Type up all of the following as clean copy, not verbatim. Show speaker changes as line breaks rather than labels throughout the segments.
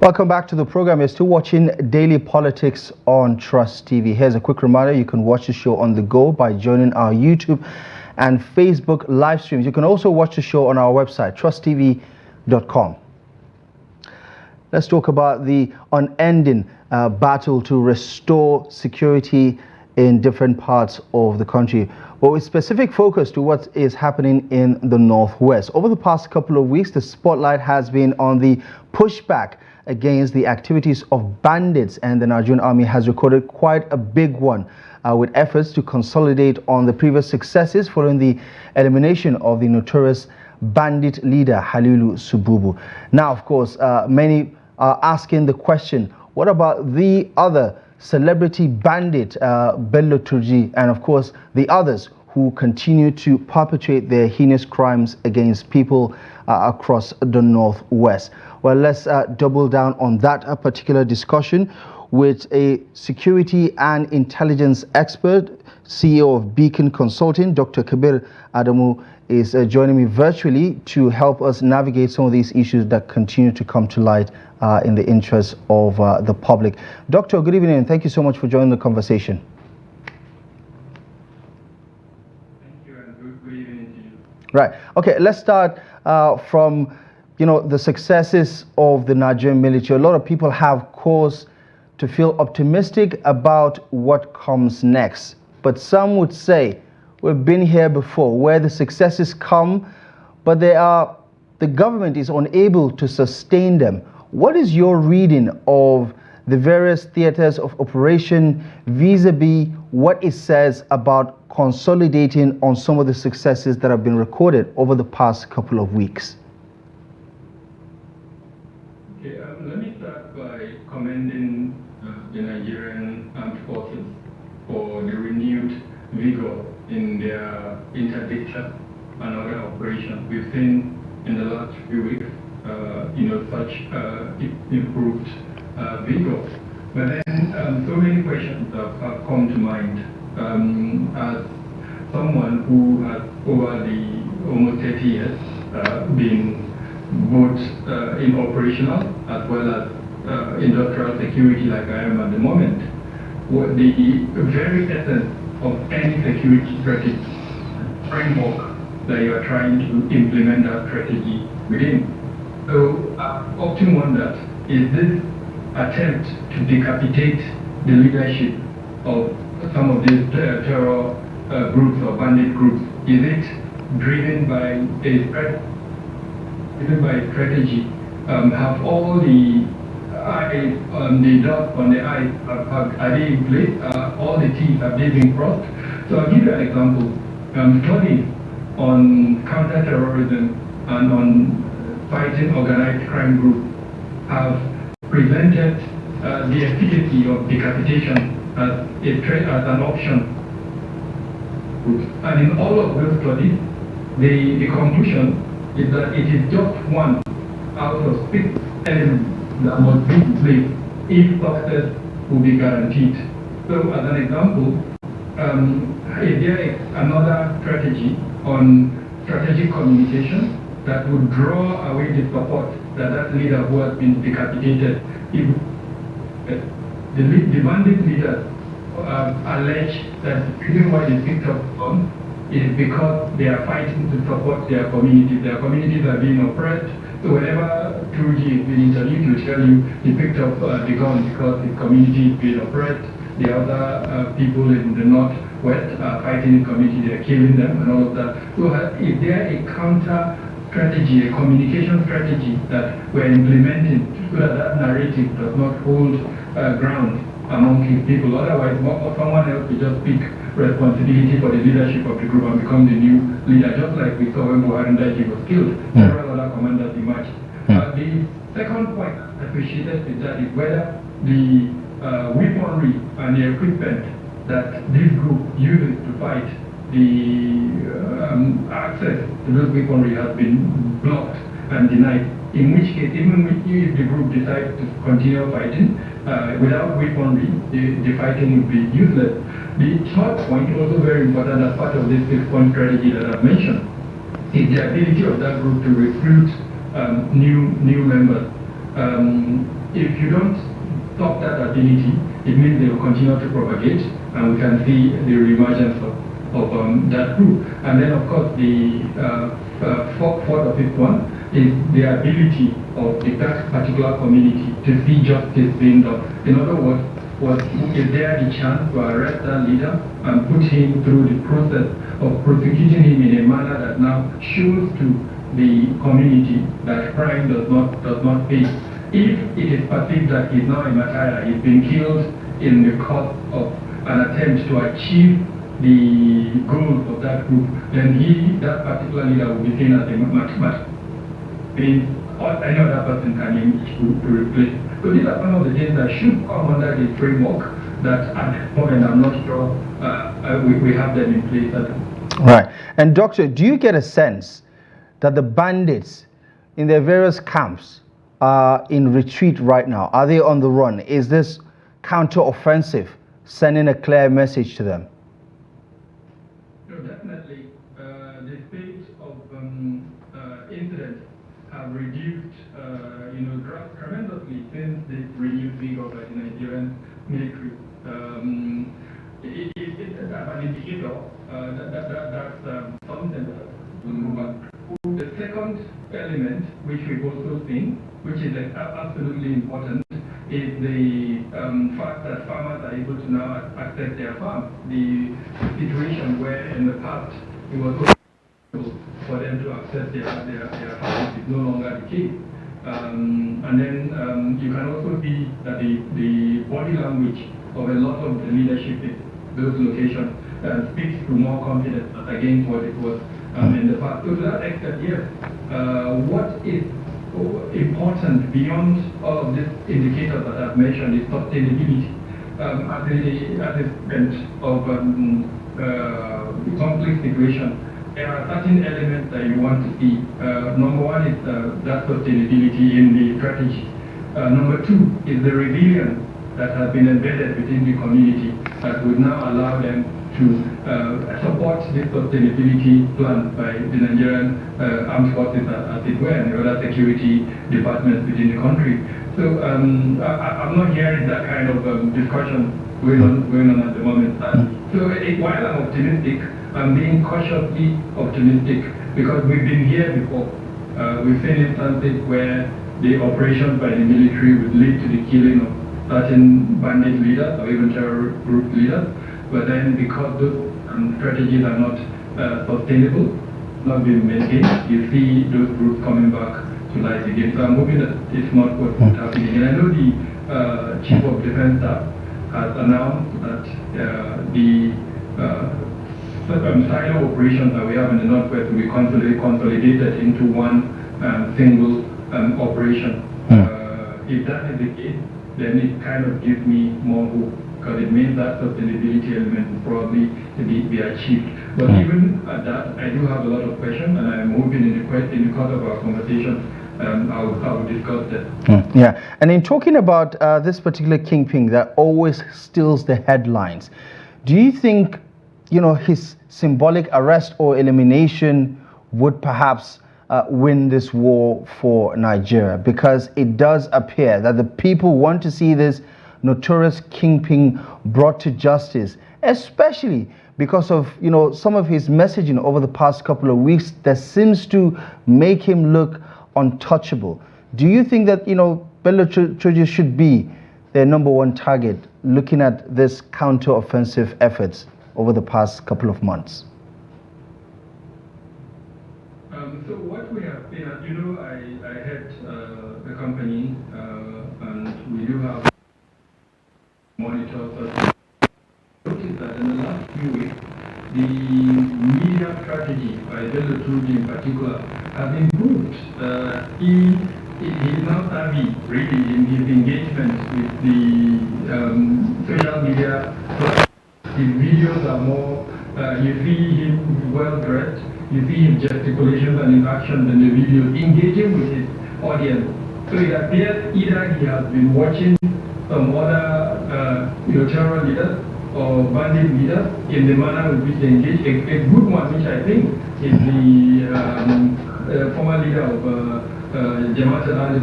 Welcome back to the program. You're still watching Daily Politics on Trust TV. Here's a quick reminder. You can watch the show on the go by joining our YouTube and Facebook live streams. You can also watch the show on our website, trusttv.com. Let's talk about the unending battle to restore security in different parts of the country, but with specific focus to what is happening in the Northwest. Over the past couple of weeks, the spotlight has been on the pushback against the activities of bandits, and the Nigerian army has recorded quite a big one with efforts to consolidate on the previous successes following the elimination of the notorious bandit leader Halilu Sububu. Now, of course, many are asking the question, what about the other celebrity bandit, Bello Turji, and of course the others who continue to perpetrate their heinous crimes against people across the Northwest? Well, let's double down on that particular discussion with a security and intelligence expert, CEO of Beacon Consulting, Dr. Kabir Adamu, is joining me virtually to help us navigate some of these issues that continue to come to light in the interest of the public. Doctor, good evening, and thank you so much for joining the conversation.
Thank you, and good evening to you.
Right. Okay, let's start from the successes of the Nigerian military. A lot of people have cause to feel optimistic about what comes next, but some would say we've been here before, where the successes come, but the government is unable to sustain them. What is your reading of the various theaters of operation vis-a-vis what it says about consolidating on some of the successes that have been recorded over the past couple of weeks?
Okay, let me start by commending the Nigerian armed forces for the renewed vigor in their interdiction and other operations. We've seen in the last few weeks, such improved vigor. But then so many questions have come to mind. As someone who has over the almost 30 years been both in operational as well as industrial security like I am at the moment, what the very essence of any security strategy framework that you are trying to implement that strategy within. So I often wonder, is this attempt to decapitate the leadership of some of these terror groups or bandit groups, is it driven by strategy? Have all the eyes on the dot on the eyes, are they in place? All the T's, have they been crossed? So I'll give you an example. Studies on counter-terrorism and on fighting organized crime groups have presented the efficacy of decapitation as an option. And in all of those studies, the conclusion is that it is just one out of 6 elements that must be in place if success will be guaranteed. So as an example, is there another strategy on strategic communication that would draw away the support that leader who has been decapitated? If the bandit leaders allege that the reason why they picked up guns is because they are fighting to support their communities. Their communities are being oppressed. So whenever Turji is being interviewed, he will tell you he picked up the gun because his community is being oppressed. The other people in the northwest are fighting the community, they are killing them and all of that. So is there a counter strategy, a communication strategy that we're implementing so that narrative does not hold ground among his people? Otherwise, someone else will just pick responsibility for the leadership of the group and become the new leader, just like we saw when Buhari was killed. Several other commanders emerged. The second point associated with that is whether the weaponry and the equipment that this group uses to fight, the access to those weaponry has been blocked and denied. In which case, even if the group decides to continue fighting, without weaponry, the fighting will be useless. The third point, also very important as part of this 6-point strategy that I've mentioned, is the ability of that group to recruit new members. If you don't stop that ability, it means they will continue to propagate, and we can see the reemergence of that group. And then, of course, the fourth or fifth one is the ability of that particular community to see justice being done. In other words, is there the chance to arrest that leader and put him through the process of prosecuting him in a manner that now shows to the community that crime does not pay? If it is perceived that he's now a martyr, he's been killed in the course of an attempt to achieve the goals of that group, then that particular leader will be seen as a martyr. Means any other person can use to replace. So these are some of the things that should come under the framework that at this moment I'm not sure we have them in place at all.
Right. And Doctor, do you get a sense that the bandits in their various camps are in retreat right now? Are they on the run? Is this counter-offensive sending a clear message to them?
No, definitely. The state of incidents have reduced tremendously since this renewed vigor by the Nigerian military. It's an indicator that's something that will move on. The second element, which we've also seen, which is absolutely important, is the fact that farmers are able to now access their farms. The situation where in the past it was possible for them to access their farms is no longer the case. And then you can also see that the body language of a lot of the leadership in those locations speaks to more confidence against what it was in the past. So to that extent, yes, what is important beyond all of these indicators that I've mentioned is sustainability. As a event of conflict situation, there are certain elements that you want to see. Number one is that sustainability in the strategy. Number two is the resilience that has been embedded within the community that would now allow them to support this sustainability plan by the Nigerian armed forces, as it were, and the other security departments within the country. So I'm not hearing that kind of discussion going on at the moment. So while I'm optimistic, I'm being cautiously optimistic because we've been here before. We've seen instances where the operations by the military would lead to the killing of certain bandit leaders or even terror group leaders. But then because those strategies are not sustainable, not being maintained, you see those groups coming back to life again. So I'm hoping that it's not what's happening. And I know the Chief of Defense Staff has announced that the silo operations that we have in the Northwest will be consolidated into one single operation. If that is the case, then it kind of gives me more hope, because it means that sustainability element will probably be achieved. But even at that, I do have a lot of questions, and I'm hoping in the course of our conversation, I will discuss that.
Yeah, and in talking about this particular kingpin that always steals the headlines, do you think, his symbolic arrest or elimination would perhaps win this war for Nigeria? Because it does appear that the people want to see this notorious kingpin brought to justice, especially because of some of his messaging over the past couple of weeks that seems to make him look untouchable. Do you think that Bello Turji should be their number one target, looking at this counter-offensive efforts over the past couple of months?
So what we have seen, as you know, I head the company, and we do have monitors. Notice that in the last few weeks, the media strategy by Bello Turji in particular has improved. He is now savvy, really, in his engagement with the social media. His videos are more, you see him well-dressed, you see his gesticulations and his actions in the video, engaging with his audience. So it appears either he has been watching some other terror leaders or bandit leaders in the manner in which they engage. A good one, which I think is the former leader of Jamaat al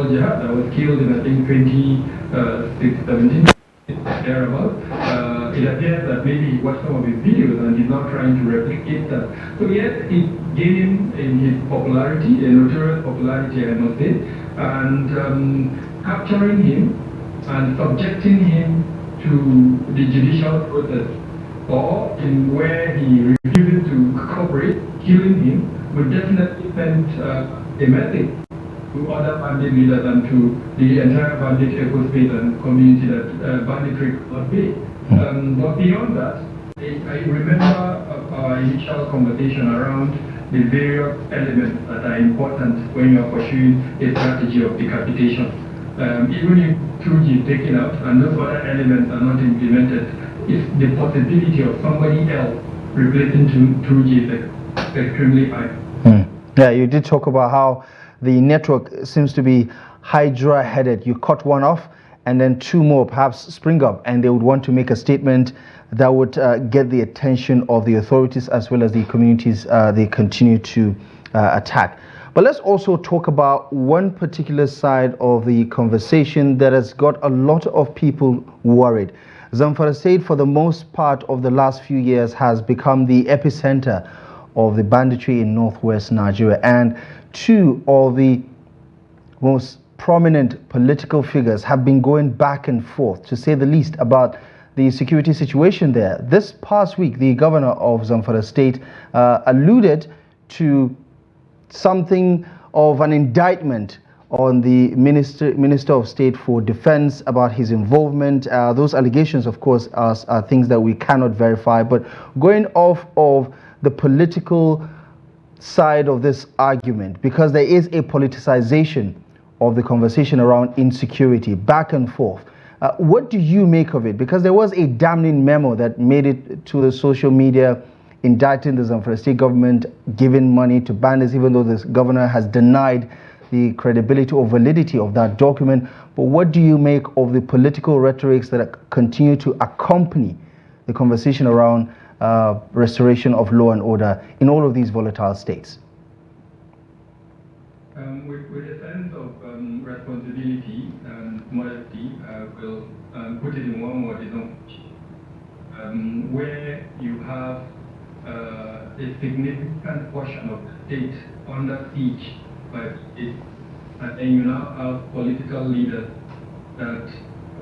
Jihad that was killed in, I think, 2017, thereabout. It appears that maybe he watched some of his videos and he's now trying to replicate that. So yes, it gave him in his popularity, a notorious popularity, I must say, and capturing him and subjecting him to the judicial process, or in where he refuses to cooperate, killing him, would definitely send a message to other bandit leaders and to the entire bandit ecospace and community that banditry could not be. But beyond that, I remember our initial conversation around the various elements that are important when you are pursuing a strategy of decapitation. Even if Turji is taken out and those other elements are not implemented, it's the possibility of somebody else replacing Turji is extremely high.
Yeah, you did talk about how the network seems to be hydra-headed. You cut one off and then two more perhaps spring up, and they would want to make a statement that would get the attention of the authorities as well as the communities they continue to attack. But let's also talk about one particular side of the conversation that has got a lot of people worried. Zamfara State, for the most part of the last few years, has become the epicenter of the banditry in northwest Nigeria, and two of the most prominent political figures have been going back and forth, to say the least, about the security situation there. This past week, the governor of Zamfara State alluded to something of an indictment on the Minister of State for Defense about his involvement. Those allegations, of course, are things that we cannot verify, but going off of the political side of this argument, because there is a politicization of the conversation around insecurity, back and forth. What do you make of it? Because there was a damning memo that made it to the social media indicting the Zamfara State government, giving money to bandits, even though this governor has denied the credibility or validity of that document. But what do you make of the political rhetorics that continue to accompany the conversation around restoration of law and order in all of these volatile states?
With a sense of responsibility and modesty, we'll put it in one word, where you have a significant portion of the state under siege by it, and then you now have political leaders that,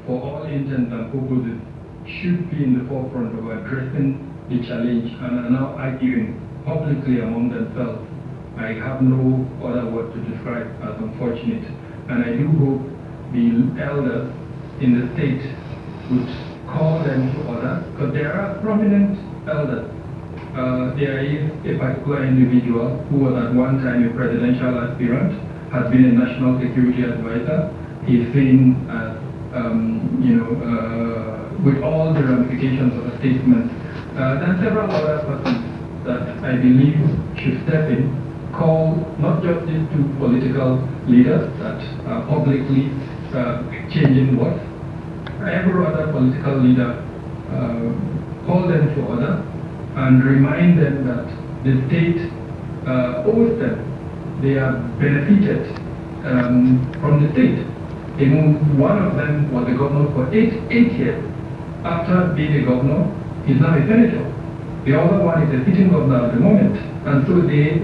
for all intents and purposes, should be in the forefront of addressing the challenge and are now arguing publicly among themselves. I have no other word to describe as unfortunate, and I do hope the elders in the state would call them to order, because there are prominent elders. There is a particular individual who was at one time a presidential aspirant, has been a national security advisor. He's seen as, with all the ramifications of a statement. There are several other persons that I believe should step in, call not just these two political leaders that are publicly changing words. Every other political leader, call them to order and remind them that the state owes them. They are benefited from the state. One of them was a governor for eight years. After being a governor, he's now a senator. The other one is a sitting governor at the moment. And so they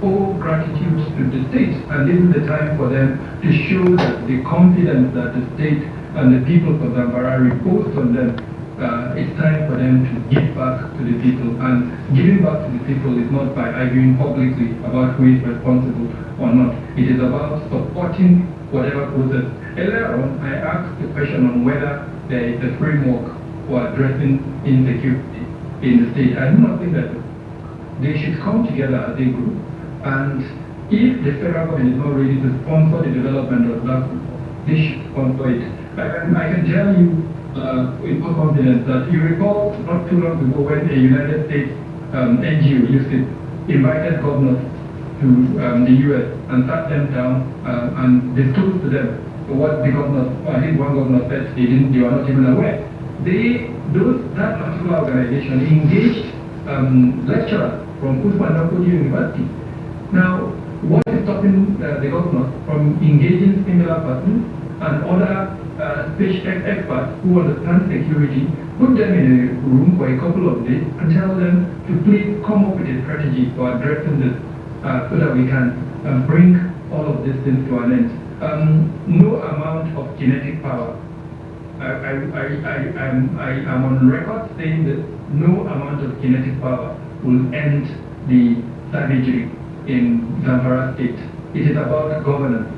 owe gratitude to the state. And this is the time for them to show that the confidence that the state and the people of Zamfara repose on them. It's time for them to give back to the people. And giving back to the people is not by arguing publicly about who is responsible or not. It is about supporting whatever process. Earlier on, I asked the question on whether there is a framework for addressing insecurity in the state. I do not think that they should come together as a group, and if the federal government is not ready to sponsor the development of that group, they should sponsor it. I can tell you with full confidence that you recall not too long ago when a United States NGO, invited governors to the US and sat them down and disclosed to them what the governors, I think one governor said they were not even aware. That particular organization engaged lecturers from University. Now, what is stopping the governor from engaging similar persons and other experts who understand security, put them in a room for a couple of days and tell them to please come up with a strategy for addressing this so that we can bring all of these things to an end. No amount of kinetic power. I am on record saying that no amount of kinetic power will end the savagery in Zamfara state. It is about governance,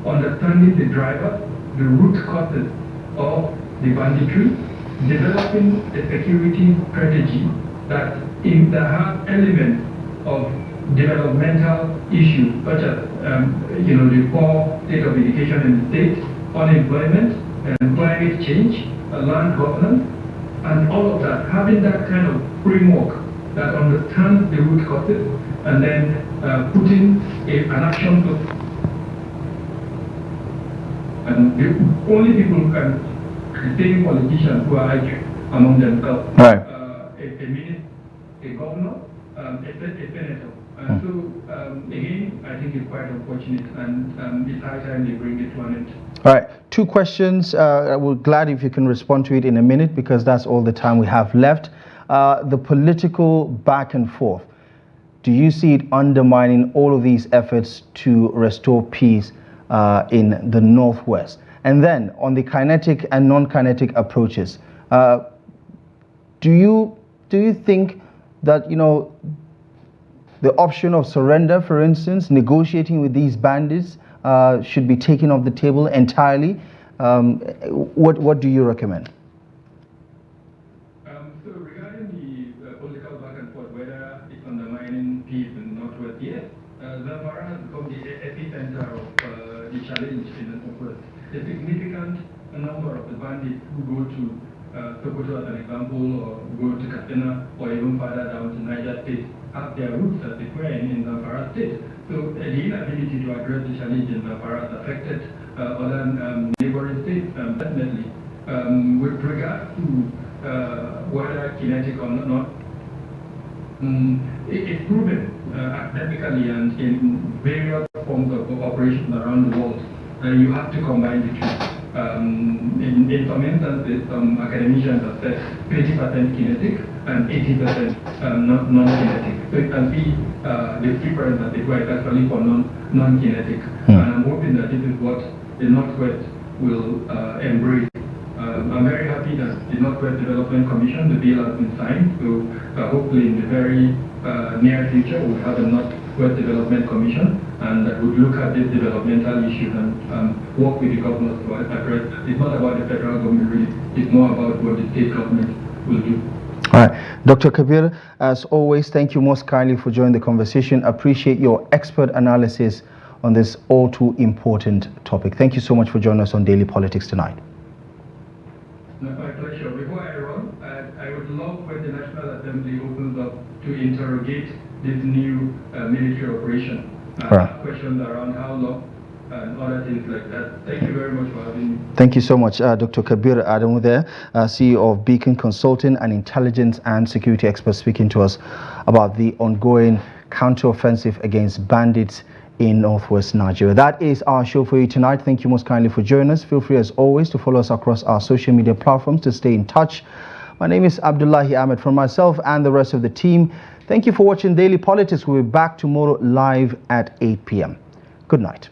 understanding the drivers, the root causes of the banditry, developing a security strategy that has elements of developmental issues such as the poor state of education in the state, unemployment, climate change, land governance, and all of that. Having that kind of framework that understands the root causes and then putting an action to. And the only people who can sustain politicians who are arguing among themselves.
Right.
A minister, a governor, a senator. So again, I think it's quite unfortunate, and it's high time they bring it to an end.
All right, two questions. We're glad if you can respond to it in a minute because that's all the time we have left. The political back and forth. Do you see it undermining all of these efforts to restore peace in the Northwest? And then on the kinetic and non-kinetic approaches, do you think that the option of surrender, for instance, negotiating with these bandits, should be taken off the table entirely? What do you recommend?
So regarding the political back and forth, whether it's undermining peace in the Northwest, yes, Zamfara has become the epicenter of the challenge in the Northwest. A significant number of the bandits who go to Sokoto as an example, or go to Katsina, or even further down to Niger State, have their roots as it were in Zamfara State. So the inability to address the challenge in Zamfara has affected other neighboring states, definitely. With regard to whether kinetic or not, it's proven academically and in various forms of operations around the world. You have to combine the two. In some instances, some academicians have said 20% kinetic and 80% non-kinetic. So it can be the difference that it was actually for non-kinetic. And I'm hoping that this is what the Northwest will embrace. I'm very happy that the Northwest Development Commission, the bill has been signed. So hopefully in the very near future we'll have a Northwest Development Commission and that would look at these developmental issues and work with the governors to address. It's not about the federal government really, it's more about what the state government will do.
All right. Dr. Kabir, as always, thank you most kindly for joining the conversation. Appreciate your expert analysis on this all too important topic. Thank you so much for joining us on Daily Politics tonight.
My pleasure. Before I run, I would love when the National Assembly opens up to interrogate this new military operation. Questions around how long and other things like that. Thank you very much for having me.
Thank you so much, Dr. Kabir Adamu there, CEO of Beacon Consulting, an intelligence and security expert, speaking to us about the ongoing counteroffensive against bandits in Northwest Nigeria. That is our show for you tonight. Thank you most kindly for joining us. Feel free as always to follow us across our social media platforms to stay in touch. My name is Abdallahi Ahmed. From myself and the rest of the team, thank you for watching Daily Politics. We'll be back tomorrow live at 8 p.m. Good night.